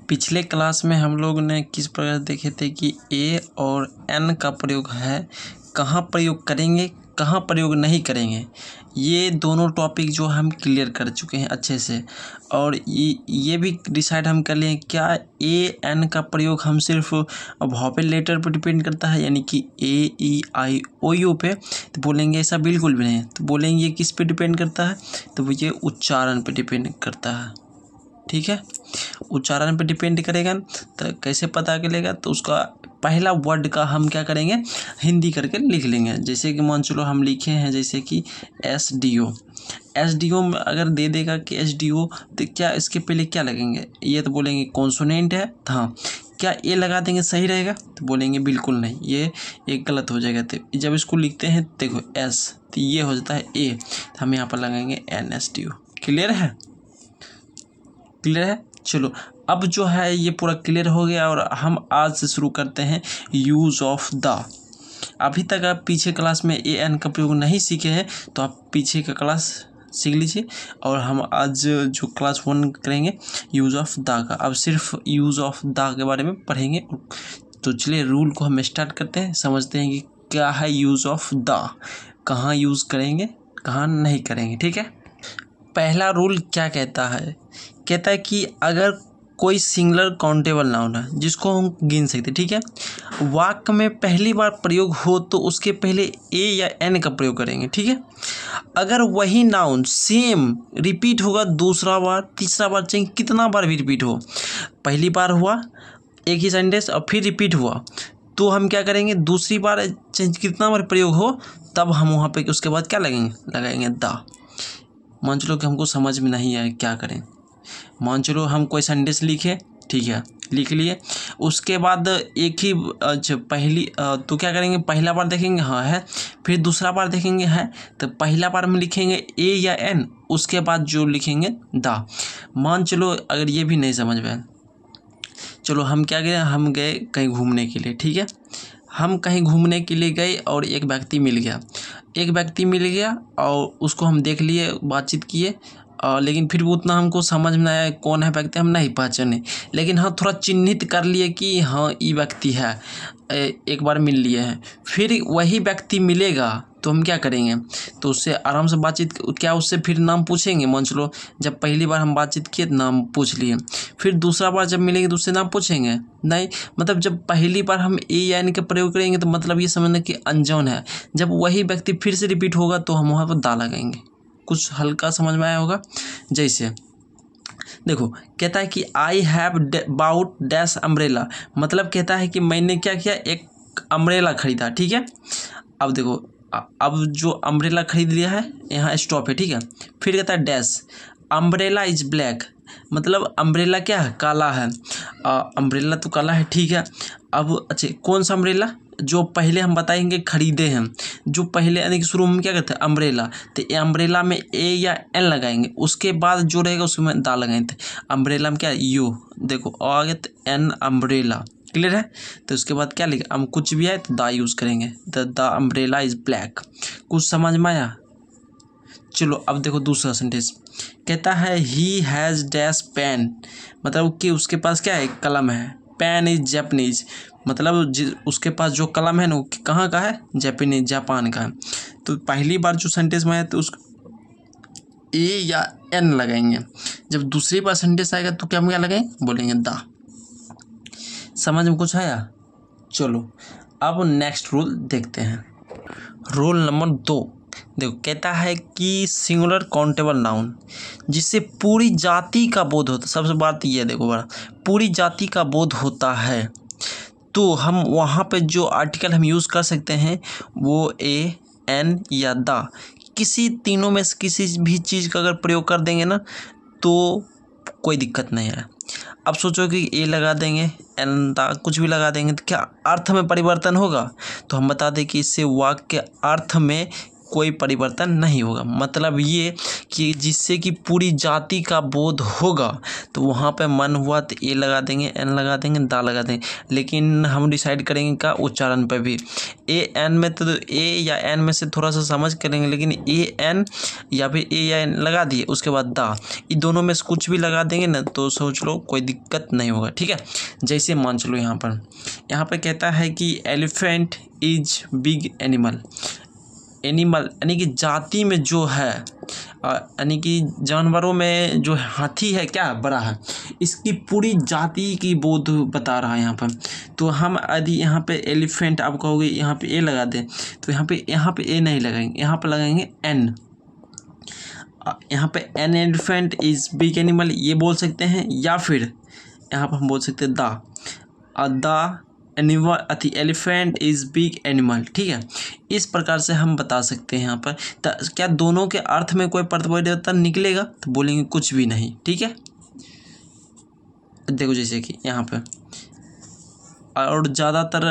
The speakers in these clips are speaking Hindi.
पिछले क्लास में हम लोग ने किस प्रकार देखे थे कि ए और एन का प्रयोग है, कहाँ प्रयोग करेंगे, कहाँ प्रयोग नहीं करेंगे। ये दोनों टॉपिक जो हम क्लियर कर चुके हैं अच्छे से, और ये भी डिसाइड हम कर लिए क्या ए एन का प्रयोग हम सिर्फ वॉवेल लेटर पर डिपेंड करता है, यानी कि ए ई आई ओ यू पे, तो बोलेंगे ऐसा बिल्कुल भी नहीं। तो बोलेंगे ये किस पे डिपेंड करता है, तो वो ये उच्चारण पे डिपेंड करता है। ठीक है, उच्चारण पे डिपेंड करेगा। तो कैसे पता चलेगा, तो उसका पहला वर्ड का हम क्या करेंगे, हिंदी करके लिख लेंगे। जैसे कि मान चलो हम लिखे हैं जैसे कि SDO, SDO में अगर दे देगा कि SDO, तो क्या इसके पहले क्या लगेंगे, ये तो बोलेंगे कॉन्सोनेंट है। हाँ, क्या ए लगा देंगे सही रहेगा, तो बोलेंगे बिल्कुल नहीं, ये एक गलत हो जाएगा। तो जब इसको लिखते हैं देखो S, तो ये हो जाता है ए, तो हम यहाँ पर लगाएंगे NSDO। क्लियर है, क्लियर है। चलो अब जो है ये पूरा क्लियर हो गया, और हम आज से शुरू करते हैं यूज़ ऑफ द। अभी तक आप पीछे क्लास में ए एन का प्रयोग नहीं सीखे हैं, तो आप पीछे का क्लास सीख लीजिए। और हम आज जो क्लास 1 करेंगे यूज़ ऑफ द का, अब सिर्फ यूज़ ऑफ द के बारे में पढ़ेंगे। तो चलिए रूल को हम स्टार्ट करते हैं, समझते हैं कि क्या है यूज़ ऑफ द, कहाँ यूज़ करेंगे, कहाँ नहीं करेंगे। ठीक है, पहला रूल क्या कहता है, कहता है कि अगर कोई सिंगुलर काउंटेबल नाउन है जिसको हम गिन सकते, ठीक है, वाक्य में पहली बार प्रयोग हो तो उसके पहले ए या एन का प्रयोग करेंगे। ठीक है, अगर वही नाउन सेम रिपीट होगा दूसरा बार, तीसरा बार, चाहे कितना बार भी रिपीट हो, पहली बार हुआ एक ही सेंटेंस और फिर रिपीट हुआ, तो हम क्या करेंगे, दूसरी बार चाहे कितना बार प्रयोग हो तब हम वहाँ पे उसके बाद क्या लगेंगे, लगाएंगे द। मान चलो कि हमको समझ में नहीं आए, क्या करें, मान चलो हम कोई सेंटेंस लिखे, ठीक है, लिख लिए, उसके बाद एक ही पहली तो क्या करेंगे, पहला बार देखेंगे हाँ है, फिर दूसरा बार देखेंगे है, तो पहला बार में लिखेंगे ए या एन, उसके बाद जो लिखेंगे द। मान चलो अगर ये भी नहीं समझ में आए, चलो हम क्या गए, हम गए कहीं घूमने के लिए। ठीक है, हम कहीं घूमने के लिए गए और एक व्यक्ति मिल गया, और उसको हम देख लिए, बातचीत किए, लेकिन फिर भी उतना हमको समझ में आया कौन है व्यक्ति, हम नहीं पहचाने, लेकिन हाँ थोड़ा चिन्हित कर लिए कि हाँ ये व्यक्ति है, एक बार मिल लिए हैं। फिर वही व्यक्ति मिलेगा तो हम क्या करेंगे, तो उससे आराम से बातचीत, क्या उससे फिर नाम पूछेंगे। मान चलो जब पहली बार हम बातचीत किए नाम पूछ लिए, फिर दूसरा बार जब मिलेंगे तो उससे नाम पूछेंगे नहीं। मतलब जब पहली बार हम ए या एन का प्रयोग करेंगे तो मतलब ये समझना कि अनजान है, जब वही व्यक्ति फिर से रिपीट होगा तो हम वहाँ पर दा लगाएंगे। कुछ हल्का समझ में आया होगा। जैसे देखो कहता है कि I have bought dash umbrella, मतलब कहता है कि मैंने क्या किया, एक अम्ब्रेला खरीदा। ठीक है, अब देखो अब जो अम्ब्रेला खरीद लिया है यहाँ स्टॉप है। ठीक है, फिर कहता है डैश अम्ब्रेला इज ब्लैक, मतलब अम्ब्रेला क्या है, काला है। अम्ब्रेला तो काला है, ठीक है। अब अच्छा कौन सा अम्ब्रेला, जो पहले हम बताएंगे खरीदे हैं, जो पहले यानी कि शुरू में क्या करते हैं अम्ब्रेला, तो ये अम्ब्रेला में ए या एन लगाएंगे, उसके बाद जो रहेगा उसमें दा लगाएंगे। अम्ब्रेला में क्या यू, देखो आगे तो एन अम्ब्रेला, क्लियर है। तो उसके बाद क्या लिखे, हम कुछ भी आए तो दा यूज़ करेंगे, द अम्ब्रेला इज ब्लैक। कुछ समझ में आया। चलो अब देखो दूसरा सेंटेंस, कहता है ही हैज़ डैश पेन, मतलब कि उसके पास क्या है, कलम है। पेन इज जापानीज, मतलब उसके पास जो कलम है ना वो कहाँ का है, जापानीज, जापान का है। तो पहली बार जो सेंटेंस में आया तो उस ए या एन लगाएंगे, जब दूसरी बार सेंटेंस आएगा तो क्या लगाएंगे, बोलेंगे दा। समझ में कुछ आया। चलो अब नेक्स्ट रूल देखते हैं, रूल नंबर 2। देखो कहता है कि सिंगुलर काउंटेबल नाउन जिससे पूरी जाति का बोध होता है, सबसे बात ये देखो बड़ा, पूरी जाति का बोध होता है, तो हम वहाँ पे जो आर्टिकल हम यूज़ कर सकते हैं वो ए एन या दा, किसी तीनों में से किसी भी चीज़ का अगर प्रयोग कर देंगे ना तो कोई दिक्कत नहीं है। अब सोचो कि ए लगा देंगे, एन दा, कुछ भी लगा देंगे तो क्या अर्थ में परिवर्तन होगा, तो हम बता दें कि इससे वाक्य अर्थ में कोई परिवर्तन नहीं होगा। मतलब ये कि जिससे कि पूरी जाति का बोध होगा, तो वहाँ पे मन हुआ तो ए लगा देंगे, एन लगा देंगे, दा लगा देंगे। लेकिन हम डिसाइड करेंगे का उच्चारण पे भी। ए एन में तो ए या एन में से थोड़ा सा समझ करेंगे, लेकिन ए एन या फिर ए या एन लगा दिए, उसके बाद दा, इन दोनों में से कुछ भी लगा देंगे ना तो सोच लो कोई दिक्कत नहीं होगा। ठीक है, जैसे मान चलो यहाँ पर कहता है कि elephant is big animal. Animal यानी कि जाति में जो है, यानी कि जानवरों में जो हाथी है क्या बड़ा है, इसकी पूरी जाति की बोध बता रहा है यहाँ पर। तो हम यदि यहाँ पे एलिफेंट आप कहोगे यहाँ पे ए लगा दें, तो यहाँ पे ए नहीं लगाएंगे, यहाँ पे लगाएंगे एन। यहाँ पे an elephant is big animal ये बोल सकते हैं, या फिर यहाँ पर हम बोल सकते हैं the animal elephant is big animal. ठीक है, इस प्रकार से हम बता सकते हैं यहाँ पर। क्या दोनों के अर्थ में कोई परिवर्तन निकलेगा? तो बोलेंगे कुछ भी नहीं। ठीक है, देखो जैसे कि यहाँ पे और ज़्यादातर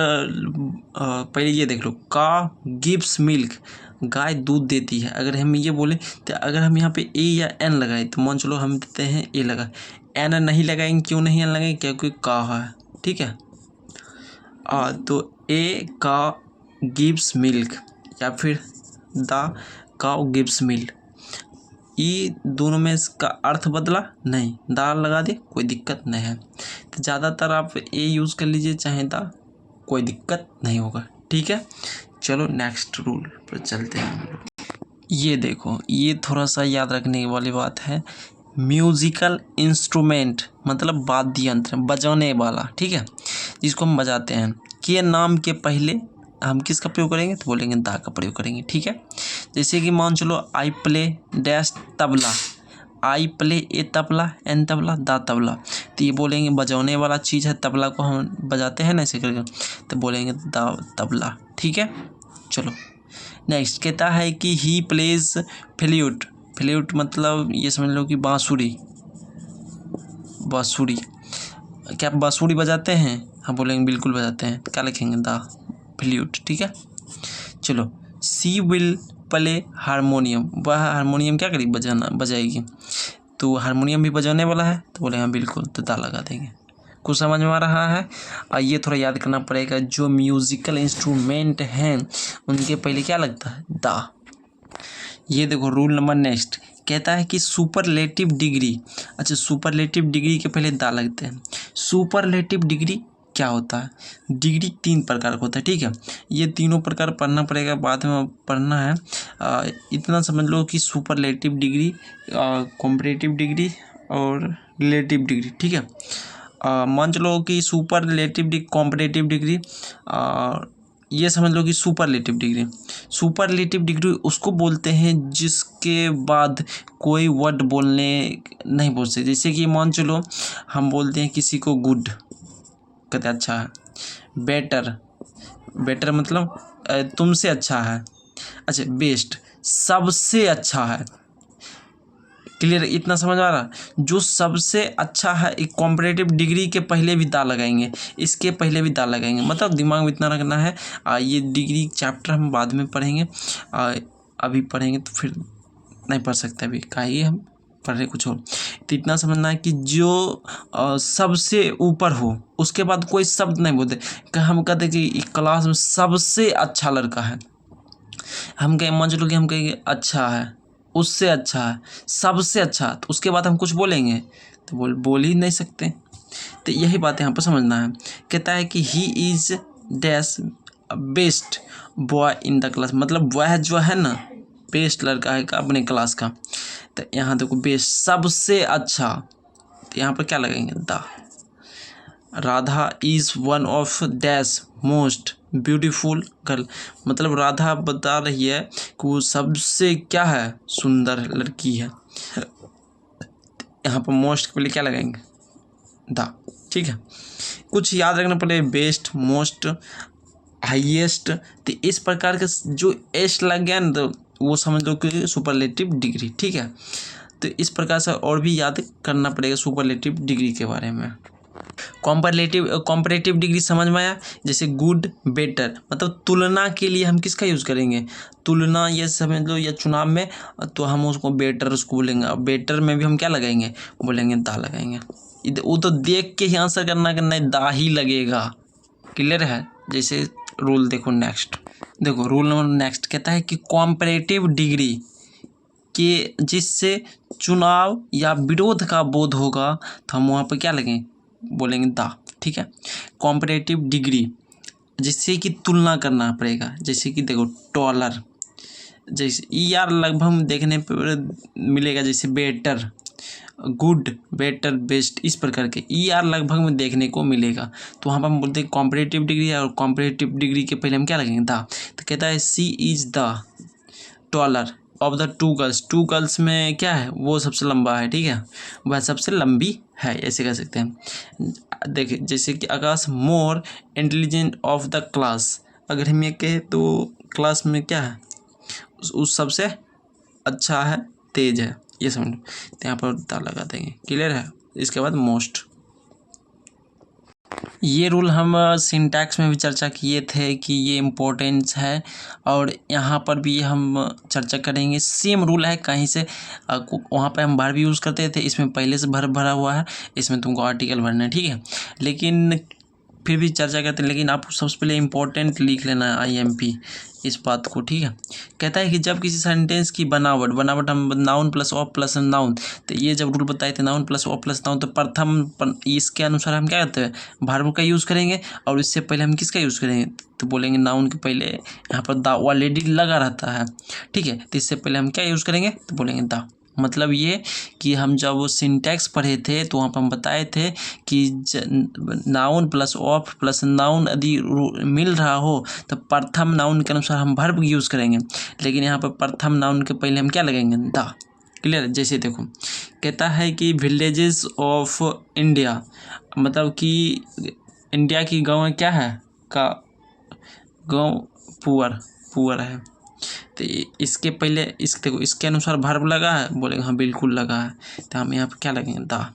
पहले ये देख लो, का गिव्स मिल्क, गाय दूध देती है। अगर हम ये बोले तो अगर हम यहाँ पे ए या एन लगाए तो मान चलो हम देते हैं ए लगा, एन नहीं लगाएंगे। क्यों नहीं एन लगाएंगे? क्योंकि का है। ठीक है, तो ए का गिव्स मिल्क या फिर द काउ गिव्स मिल्क, ये दोनों में इसका अर्थ बदला नहीं, दाल लगा दे कोई दिक्कत नहीं है। तो ज़्यादातर आप ए यूज़ कर लीजिए चाहे दा, कोई दिक्कत नहीं होगा। ठीक है, चलो नेक्स्ट रूल पर चलते हैं। ये देखो, ये थोड़ा सा याद रखने वाली बात है। म्यूजिकल इंस्ट्रूमेंट मतलब वाद्य यंत्र, बजाने वाला। ठीक है, जिसको हम बजाते हैं, के नाम के पहले हम किसका प्रयोग करेंगे? तो बोलेंगे दा का प्रयोग करेंगे। ठीक है, जैसे कि मान चलो I play dash tabla, I play a tabla, an tabla, the tabla. तो ये बोलेंगे बजाने वाला चीज़ है, तबला को हम बजाते हैं ना ऐसे करके, तो बोलेंगे दा तबला। ठीक है, चलो नेक्स्ट कहता है कि ही प्लेज फ्लूट। फ्लूट मतलब ये समझ लो कि बांसुरी। बांसुरी, क्या आप बांसुरी बजाते हैं? हम बोलेंगे बिल्कुल बजाते हैं। क्या लिखेंगे? दा फ्लूट। ठीक है, चलो सी विल प्ले हारमोनियम, वह हारमोनियम क्या करेगी? बजाएगी। तो हारमोनियम भी बजाने वाला है, तो बोले हाँ बिल्कुल, तो दा लगा देंगे। कुछ समझ में आ रहा है? और ये थोड़ा याद करना पड़ेगा, जो म्यूजिकल इंस्ट्रूमेंट हैं उनके पहले क्या लगता है? दा। ये देखो रूल नंबर नेक्स्ट कहता है कि सुपरलेटिव डिग्री। अच्छा, सुपरलेटिव डिग्री के पहले दा लगते हैं। सुपरलेटिव डिग्री क्या होता है? डिग्री 3 प्रकार का होता है। ठीक है, ये तीनों प्रकार पढ़ना पड़ेगा, बाद में पढ़ना है। इतना समझ लो कि सुपरलेटिव डिग्री, कॉम्परेटिव डिग्री और रिलेटिव डिग्री। ठीक है, मान चलो कि सुपरलेटिव डिग्री, कॉम्परेटिव डिग्री, ये समझ लो कि सुपरलेटिव डिग्री। सुपरलेटिव डिग्री उसको बोलते हैं जिसके बाद कोई वर्ड बोलने नहीं बोल सकते। जैसे कि मान चलो हम बोलते हैं किसी को गुड, कहते अच्छा है। बेटर, बेटर मतलब तुमसे अच्छा है। अच्छा, बेस्ट सबसे अच्छा है। क्लियर, इतना समझ आ रहा? जो सबसे अच्छा है, एक कॉम्परेटिव डिग्री के पहले भी दा लगाएंगे, इसके पहले भी दा लगाएंगे। मतलब दिमाग में इतना रखना है। ये डिग्री चैप्टर हम बाद में पढ़ेंगे, अभी पढ़ेंगे तो फिर नहीं पढ़ सकते, अभी काहे हम पढ़ रहे कुछ और। तो इतना समझना है कि जो सबसे ऊपर हो उसके बाद कोई शब्द नहीं बोलते। हम कहते कि क्लास में सबसे अच्छा लड़का है, हम कहें मान चलो कि हम कहेंगे अच्छा है, उससे अच्छा है, सबसे अच्छा, तो उसके बाद हम कुछ बोलेंगे तो बोल ही नहीं सकते। तो यही बात यहाँ पर समझना है। कहता है कि he is dash best boy in the class, मतलब वह जो है ना बेस्ट लड़का है अपने क्लास का। तो यहाँ देखो बेस्ट सबसे अच्छा, तो यहाँ पर क्या लगाएंगे? The. Radha is one of dash most beautiful girl, मतलब राधा बता रही है कि वो सबसे क्या है? सुंदर लड़की है। यहाँ पर मोस्ट के लिए क्या लगाएंगे? द। ठीक है, कुछ याद रखना पड़े, बेस्ट, मोस्ट, हाईएस्ट। तो इस प्रकार के जो एस्ट लग गया ना तो वो समझ लो कि सुपरलेटिव डिग्री। ठीक है, तो इस प्रकार से और भी याद करना पड़ेगा सुपरलेटिव डिग्री के बारे में। कॉम्परेटिव डिग्री समझ में आया। जैसे गुड, बेटर, मतलब तुलना के लिए हम किसका यूज़ करेंगे, तुलना, ये समझ लो, या चुनाव में, तो हम उसको बेटर उसको बोलेंगे। और बेटर में भी हम क्या लगाएंगे, बोलेंगे दा लगाएंगे। वो तो देख के ही आंसर करना कि नहीं दा ही लगेगा। क्लियर है। जैसे रूल देखो नेक्स्ट, देखो रूल नंबर नेक्स्ट कहता है कि कॉम्परेटिव डिग्री कि जिससे चुनाव या विरोध का बोध होगा तो हम वहाँ पर क्या लगें, बोलेंगे दा। ठीक है। कॉम्परेटिव डिग्री जिससे कि तुलना करना पड़ेगा। जैसे कि देखो टॉलर, जैसे यार लगभग देखने पर मिलेगा, जैसे बेटर, गुड, बेटर, बेस्ट, इस प्रकार के यार लगभग में देखने को मिलेगा। तो वहाँ पर हम बोलते हैं कॉम्परेटिव डिग्री, और कॉम्परेटिव डिग्री के पहले हम क्या लगेंगे दा। तो कहता है she is the taller of the two girls. Two girls में क्या है, वो सबसे लंबा है। ठीक है, वह सबसे लंबी है, ऐसे कह सकते हैं। देखिए जैसे कि Akash more intelligent of the class, अगर हम ये कहें तो क्लास में क्या है, उस सबसे अच्छा है, तेज है, ये समझ लो। तो यहाँ पर दा लगा देंगे। क्लियर है। इसके बाद मोस्ट, ये रूल हम सिंटैक्स में भी चर्चा किए थे कि ये इम्पोर्टेंस है, और यहाँ पर भी हम चर्चा करेंगे। सेम रूल है, कहीं से वहाँ पे हम वर्ब यूज़ करते थे, इसमें पहले से वर्ब भरा हुआ है, इसमें तुमको आर्टिकल भरना है। ठीक है, लेकिन फिर भी चर्चा करते हैं। लेकिन आप सबसे पहले इम्पोर्टेंट लिख लेना IMP इस बात को। ठीक है, कहता है कि जब किसी सेंटेंस की बनावट हम noun plus of plus noun, तो ये जब रूल बताए थे noun plus of plus noun, तो प्रथम इसके अनुसार हम क्या करते हैं, वर्ब का यूज़ करेंगे, और इससे पहले हम किसका यूज़ करेंगे, तो बोलेंगे नाउन के पहले यहाँ पर दा ऑलरेडी लगा रहता है। ठीक है, तो इससे पहले हम क्या यूज़ करेंगे, तो बोलेंगे दा। मतलब ये कि हम जब वो सिंटैक्स पढ़े थे तो वहाँ पर हम बताए थे कि noun plus of plus noun यदि मिल रहा हो तो प्रथम नाउन के अनुसार हम वर्ब यूज़ करेंगे, लेकिन यहाँ पर प्रथम नाउन के पहले हम क्या लगेंगे, दा। क्लियर। जैसे देखो कहता है कि विलेजेस ऑफ इंडिया, मतलब कि इंडिया की गाँव क्या है, का गाँव पुअर है। तो इसके पहले देखो इसके अनुसार वर्ब लगा है, बोलेंगे हाँ बिल्कुल लगा है, तो हम यहाँ पर क्या लगेंगे, दा।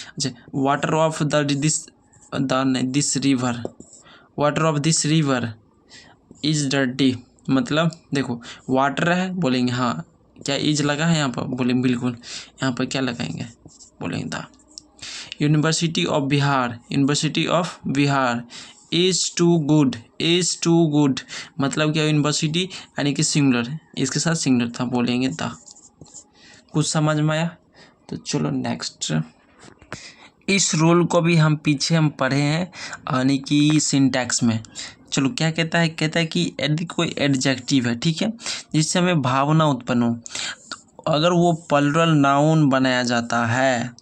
अच्छा, water of this river, water of this river is dirty, मतलब देखो वाटर है, बोलेंगे हाँ, क्या इज लगा है यहाँ पर, बोलेंगे बिल्कुल, यहाँ पर क्या लगाएंगे, बोलेंगे the. University of Bihar is too good, मतलब क्या, यूनिवर्सिटी यानी कि सिंगुलर, इसके साथ सिंगुलर था, बोलेंगे दा। कुछ समझ में आया। तो चलो नेक्स्ट, इस रूल को भी हम पीछे पढ़े हैं यानी कि सिंटैक्स में। चलो क्या कहता है कि यदि कोई एडजेक्टिव है, ठीक है, जिससे हमें भावना उत्पन्न हो, तो अगर वो प्लुरल नाउन बनाया जाता है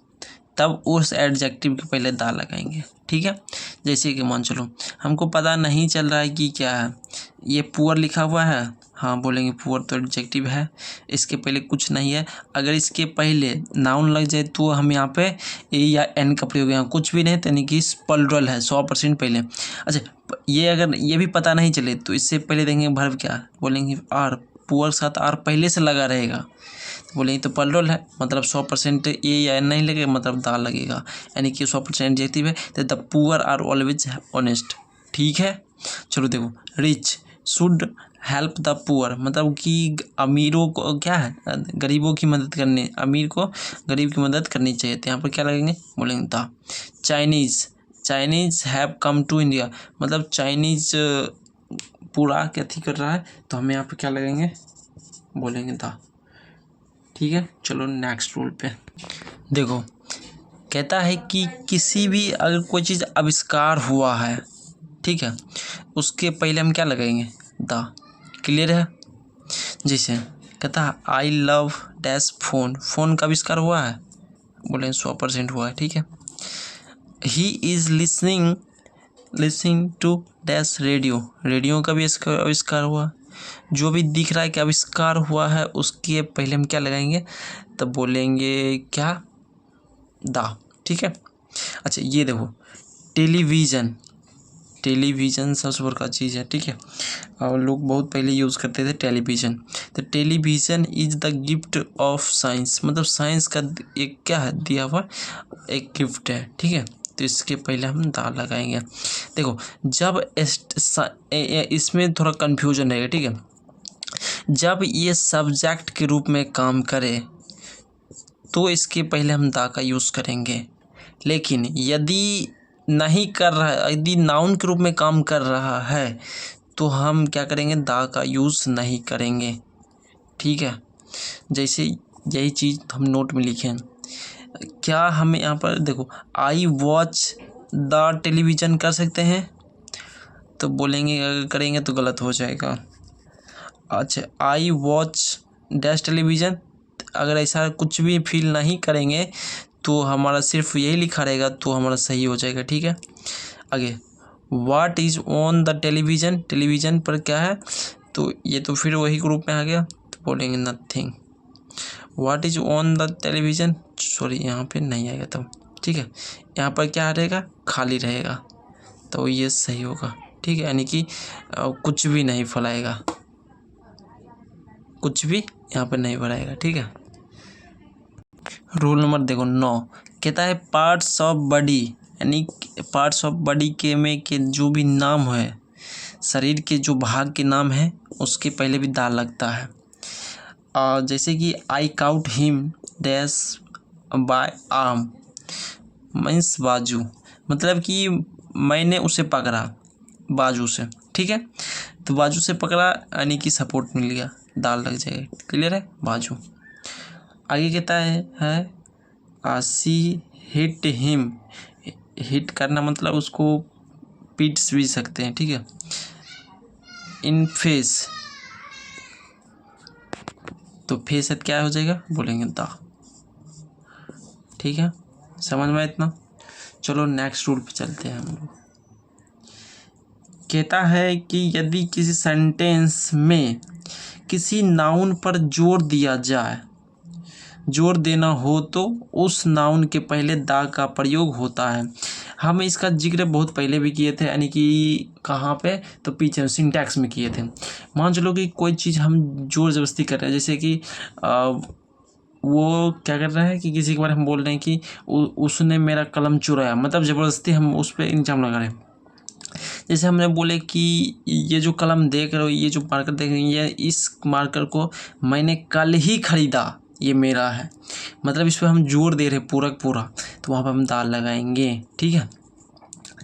तब उस एडजेक्टिव के पहले दा लगाएंगे। ठीक है, जैसे कि मान चलो हमको पता नहीं चल रहा है कि क्या है, ये पुअर लिखा हुआ है, हाँ बोलेंगे पुअर तो एडजेक्टिव है, इसके पहले कुछ नहीं है। अगर इसके पहले नाउन लग जाए तो हम यहाँ पे ए या एन का प्रयोग, यहाँ कुछ भी नहीं, यानी कि प्लुरल है 100% पहले। अच्छा, ये अगर ये भी पता नहीं चले तो इससे पहले देंगे वर्ब क्या, बोलेंगे आर, पुअर साथ आर पहले से लगा रहेगा, बोलेंगे तो प्लुरल है, मतलब 100% ए या एन नहीं लगेगा, मतलब दा लगेगा, यानी कि 100% एडजेक्टिव है। तो the poor are always honest. ठीक है, चलो देखो, rich should help the poor, मतलब कि अमीरों को क्या है, गरीबों की मदद करनी, अमीर को गरीब की मदद करनी चाहिए, तो यहाँ पर क्या लगेंगे, बोलेंगे the. Chinese have come to India, मतलब चाइनीज़ पूरा क्या थी कर रहा है, तो हम यहाँ पर क्या लगेंगे, बोलेंगे दा। ठीक है, चलो नेक्स्ट रूल पे देखो, कहता है कि किसी भी अगर कोई चीज़ आविष्कार हुआ है, ठीक है, उसके पहले हम क्या लगाएंगे, दा। क्लियर है। जैसे कहता है आई लव डैश फोन का आविष्कार हुआ है, बोले 100% हुआ है। ठीक है, he is listening to dash radio का भी आविष्कार हुआ। जो भी दिख रहा है कि आविष्कार हुआ है उसके पहले हम क्या लगाएंगे, तब बोलेंगे क्या, दा। ठीक है। अच्छा, ये देखो टेलीविज़न सबसे बड़ा चीज़ है। ठीक है, और लोग बहुत पहले यूज़ करते थे टेलीविज़न। तो television is the gift of science, मतलब साइंस का एक क्या है, दिया हुआ एक गिफ्ट है। ठीक है, तो इसके पहले हम दा लगाएंगे। देखो जब इसमें थोड़ा कन्फ्यूजन रहेगा, ठीक है। जब ये सब्जेक्ट के रूप में काम करे तो इसके पहले हम दा का यूज़ करेंगे, लेकिन यदि नहीं कर रहा है, यदि नाउन के रूप में काम कर रहा है तो हम क्या करेंगे, दा का यूज़ नहीं करेंगे, ठीक है। जैसे यही चीज़ हम नोट में लिखें। क्या हम यहाँ पर देखो आई वॉच द टेलीविज़न कर सकते हैं, तो बोलेंगे अगर करेंगे तो गलत हो जाएगा। अच्छा आई वॉच डैश टेलीविज़न, अगर ऐसा कुछ भी फील नहीं करेंगे तो हमारा सिर्फ यही लिखा रहेगा तो हमारा सही हो जाएगा, ठीक है। आगे what is on the television, television पर क्या है, तो ये तो फिर वही ग्रुप में आ गया, तो बोलेंगे nothing. What is on the television, sorry यहाँ पे नहीं आएगा तब, ठीक है। यहाँ पर क्या रहेगा, खाली रहेगा, तो ये सही होगा, ठीक है। यानी कि कुछ भी नहीं फैलाएगा, कुछ भी यहाँ पर नहीं भराएगा, ठीक है। रूल नंबर देखो 9 कहता है पार्ट्स ऑफ बॉडी, यानी पार्ट्स ऑफ बॉडी के में के जो भी नाम है, शरीर के जो भाग के नाम है उसके पहले भी दा लगता है। जैसे कि I caught him dash by arm, means बाजू, मतलब कि मैंने उसे पकड़ा बाजू से, ठीक है। तो बाजू से पकड़ा यानी कि सपोर्ट मिल गया, दाल लग जाएगा, क्लियर है, बाजू। आगे कहता है सी हिट हिम, हिट करना मतलब उसको पीट भी सकते हैं, ठीक है। इन फेस, तो फेस क्या हो जाएगा, बोलेंगे दा, ठीक है। समझ में इतना। चलो नेक्स्ट रूल पे चलते हैं हम लोग। कहता है कि यदि किसी सेंटेंस में किसी नाउन पर जोर दिया जाए, जोर देना हो तो उस नाउन के पहले दा का प्रयोग होता है। हम इसका जिक्र बहुत पहले भी किए थे, यानी कि कहाँ पे, तो पीछे सिंटैक्स में किए थे। मान चलो कि कोई चीज़ हम जोर ज़बरदस्ती कर रहे हैं, जैसे कि वो क्या कर रहा है कि किसी के बारे में हम बोल रहे हैं कि उसने मेरा कलम चुराया, मतलब ज़बरदस्ती हम उस पर इल्ज़ाम लगा रहे हैं। जैसे हमने बोले कि ये जो कलम देख रहे हो, ये जो मार्कर देख रहे हो, ये इस मार्कर को मैंने कल ही ख़रीदा, ये मेरा है, मतलब इस पर हम जोर दे रहे पूरा पूरा, तो वहाँ पर हम दाल लगाएंगे, ठीक है।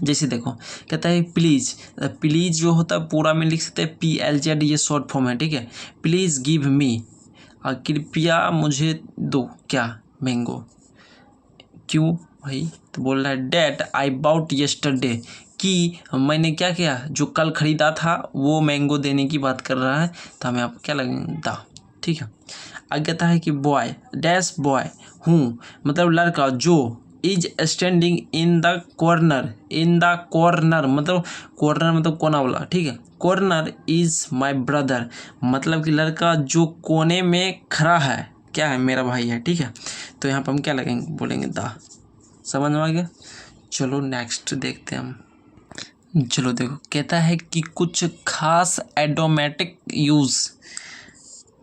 जैसे देखो कहता है प्लीज़, प्लीज़ जो होता है पूरा में लिख सकते हैं PLZ, ये शॉर्ट फॉर्म है, ठीक है। प्लीज़ गिव मी, कृपया मुझे दो क्या, मैंगो। क्यों भाई, तो बोल रहा है डैट आई बाउट यस्टरडे, कि मैंने क्या किया, जो कल ख़रीदा था वो मैंगो देने की बात कर रहा है, तो हमें आप क्या लगेंगे, दा, ठीक है। आगे कहता है कि बॉय डैश बॉय हूँ, मतलब लड़का जो is standing in the corner, in the corner मतलब कॉर्नर मतलब कोना वाला, ठीक है। कॉर्नर इज माय ब्रदर, मतलब कि लड़का जो कोने में खड़ा है क्या है, मेरा भाई है, ठीक है। तो यहाँ पर हम क्या लगेंगे, बोलेंगे दा। समझ में आ गया। चलो नेक्स्ट देखते हैं हम। चलो देखो कहता है कि कुछ खास एडोमेटिक यूज़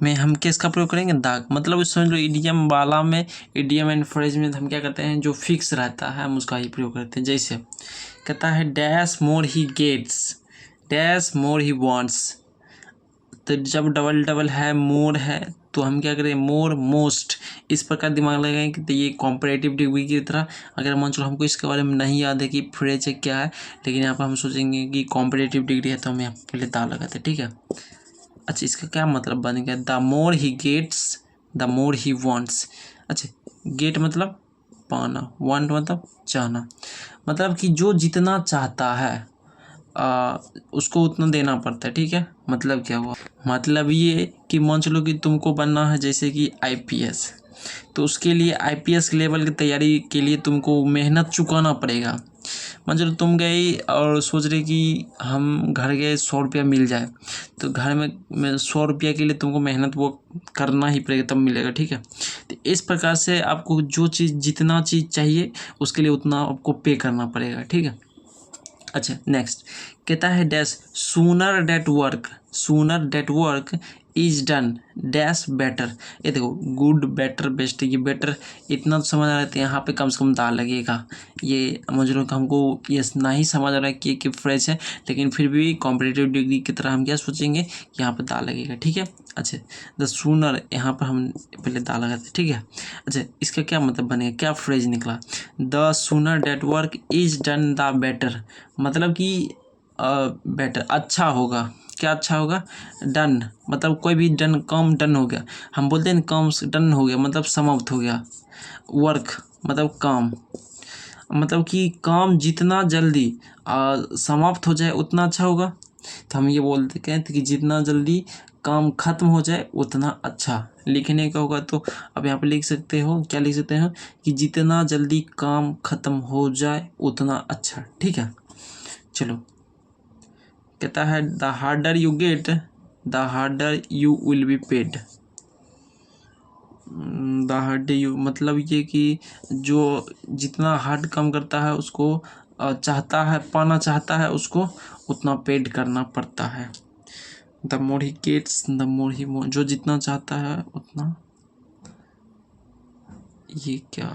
में हम किसका प्रयोग करेंगे, दाग, मतलब इस समझ लो इडियम वाला में, इडियम एंड फ्रेज में हम क्या करते हैं, जो फिक्स रहता है हम उसका ही प्रयोग करते हैं। जैसे कहता है dash more he gets, dash more he wants, तो जब डबल डबल है, मोर है, तो हम क्या करें, मोर मोस्ट, इस प्रकार दिमाग लगाएं कि ये कॉम्परेटिव डिग्री की तरह। अगर मान चलो हमको इसके बारे में नहीं याद है कि फ्रेज क्या है, लेकिन यहाँ पर हम सोचेंगे कि कॉम्परेटिव डिग्री है, तो हम यहाँ पहले दा लगाते हैं, ठीक है। अच्छा इसका क्या मतलब बन गया, the more he gets the more he wants. अच्छा गेट मतलब पाना, वांट मतलब चाहना, मतलब कि जो जितना चाहता है उसको उतना देना पड़ता है, ठीक है। मतलब क्या हुआ, मतलब ये कि मान चलो कि तुमको बनना है जैसे कि IPS, तो उसके लिए IPS लेवल की तैयारी के लिए तुमको मेहनत चुकाना पड़ेगा। मान चलो तुम गए और सोच रहे कि हम घर गए 100 रुपया मिल जाए, तो घर में 100 रुपया के लिए तुमको मेहनत वो करना ही पड़ेगा, तब मिलेगा, ठीक है। तो इस प्रकार से आपको जो चीज़ जितना चीज़ चाहिए उसके लिए उतना आपको पे करना पड़ेगा, ठीक है। अच्छा नेक्स्ट कहता है dash sooner that work, sooner that work is done dash better. ये देखो गुड बेटर बेस्ट, ये बेटर इतना तो समझ आ रहा है, तो यहाँ पे कम से कम दा लगेगा। ये मुझे लोग हमको ये नहीं समझ आ रहा है कि फ्रेज है, लेकिन फिर भी कॉम्पिटिटिव डिग्री की तरह हम क्या सोचेंगे, यहाँ पे दा लगेगा। ठीक है। अच्छा द सूनर, यहाँ पर हम पहले दा लगाते। ठीक है। अच्छा इसका क्या मतलब बनेगा, क्या फ्रेज निकला, the sooner that work is done the better, मतलब कि बेटर अच्छा होगा। क्या अच्छा होगा, डन मतलब कोई भी डन काम डन हो गया, हम बोलते हैं ना काम डन हो गया मतलब समाप्त हो गया। वर्क मतलब काम, मतलब कि काम जितना जल्दी समाप्त हो जाए उतना अच्छा होगा। तो हम ये बोलते कहते कि जितना जल्दी काम खत्म हो जाए उतना अच्छा। लिखने का होगा तो अब यहाँ पे लिख सकते हो, क्या लिख सकते हो कि जितना जल्दी काम खत्म हो जाए उतना अच्छा। ठीक है। चलो कहता है the harder you get the harder you will be paid. The harder you मतलब ये कि जो जितना हार्ड काम करता है उसको चाहता है पाना चाहता है उसको उतना पेड करना पड़ता है। The more he gets the more he जो जितना चाहता है उतना, ये क्या,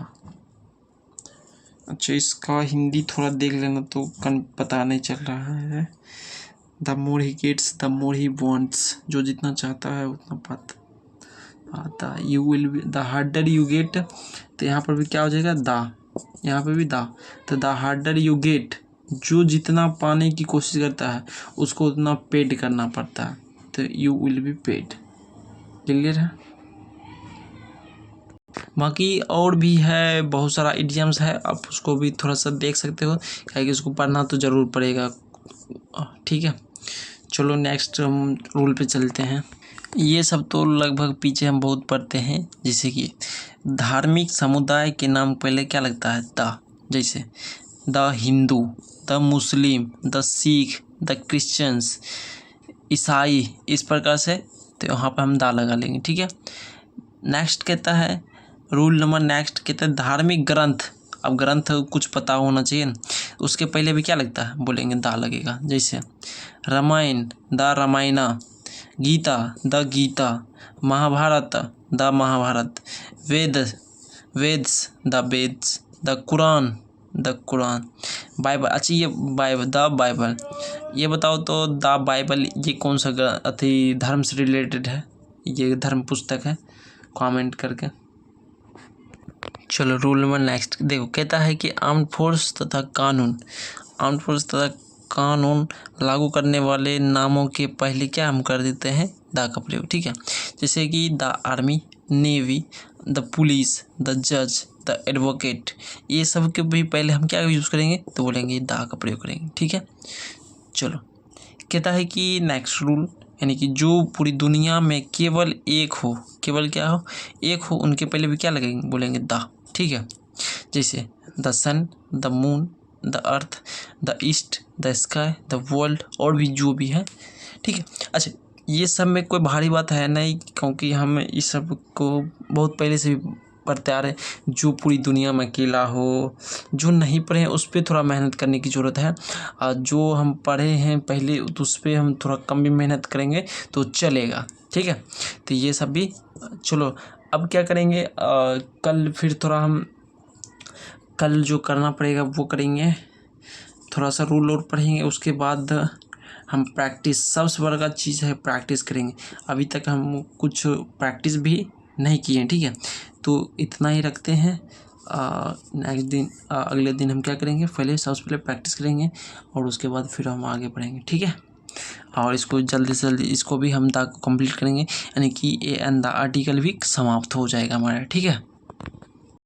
अच्छा इसका हिंदी थोड़ा देख लेना तो पता नहीं चल रहा है। The more he gets the more he wants, जो जितना चाहता है उतना पाता। You will be the harder you get, तो यहाँ पर भी क्या हो जाएगा द, यहाँ पे भी द, तो द हार्डर यू गेट, जो जितना पाने की कोशिश करता है उसको उतना पेड करना पड़ता है, तो you will be paid. Clear है। बाकी और भी है, बहुत सारा इडियम्स है, आप उसको भी थोड़ा सा देख सकते हो, क्या कि उसको पढ़ना तो ज़रूर पड़ेगा। ठीक है। चलो नेक्स्ट हम रूल पे चलते हैं। ये सब तो लगभग पीछे हम बहुत पढ़ते हैं, जैसे कि धार्मिक समुदाय के नाम पहले क्या लगता है द, जैसे the Hindu, the Muslim, the Sikh, the Christians, ईसाई, इस प्रकार से, तो यहाँ पर हम दा लगा लेंगे। ठीक है। नेक्स्ट कहता है रूल नंबर नेक्स्ट कहता है धार्मिक ग्रंथ। अब ग्रंथ कुछ पता होना चाहिए, उसके पहले भी क्या लगता है, बोलेंगे दा लगेगा। जैसे Ramayan the Ramayana, Gita the Gita, Mahabharat the Mahabharat, Vedas the Vedas, the Quran the Quran, Bible. अच्छा ये बाइबल द बाइबल, ये बताओ तो द बाइबल ये कौन सा अति धर्म से रिलेटेड है, ये धर्म पुस्तक है, कमेंट करके। चलो रूल नंबर नेक्स्ट देखो, कहता है कि आर्म्ड फोर्स तथा कानून, आर्म्ड फोर्स तथा कानून लागू करने वाले नामों के पहले क्या हम कर देते हैं द का प्रयोग। ठीक है। जैसे कि the army, navy, the police, the जज, द एडवोकेट, ये सब के भी पहले हम क्या यूज़ करेंगे, तो बोलेंगे द का प्रयोग करेंगे। ठीक है। चलो कहता है कि नेक्स्ट रूल, यानी कि जो पूरी दुनिया में केवल एक हो, केवल क्या हो एक हो, उनके पहले भी क्या लगेंगे, बोलेंगे द। ठीक है। जैसे the sun, the moon, the earth, the east, the sky, the world, और भी जो भी है। ठीक है। अच्छा ये सब में कोई भारी बात है नहीं, क्योंकि हम इस सब को बहुत पहले से भी पढ़ते आ रहे हैं। जो पूरी दुनिया में अकेला हो, जो नहीं पढ़े हैं उस पर थोड़ा मेहनत करने की ज़रूरत है, और जो हम पढ़े हैं पहले तो उस पर हम थोड़ा कम भी मेहनत करेंगे तो चलेगा। ठीक है। तो ये सब भी चलो अब क्या करेंगे, कल फिर थोड़ा हम कल जो करना पड़ेगा वो करेंगे, थोड़ा सा रूल और पढ़ेंगे, उसके बाद हम प्रैक्टिस, सबसे बड़ा चीज़ है प्रैक्टिस करेंगे। अभी तक हम कुछ प्रैक्टिस भी नहीं किए हैं। ठीक है। तो इतना ही रखते हैं। नेक्स्ट दिन अगले दिन हम क्या करेंगे, पहले सबसे पहले प्रैक्टिस करेंगे और उसके बाद फिर हम आगे बढ़ेंगे। ठीक है। और इसको जल्दी से जल्दी इसको भी हम दा को कंप्लीट करेंगे, यानी कि ए एन द आर्टिकल भी समाप्त हो जाएगा हमारा। ठीक है।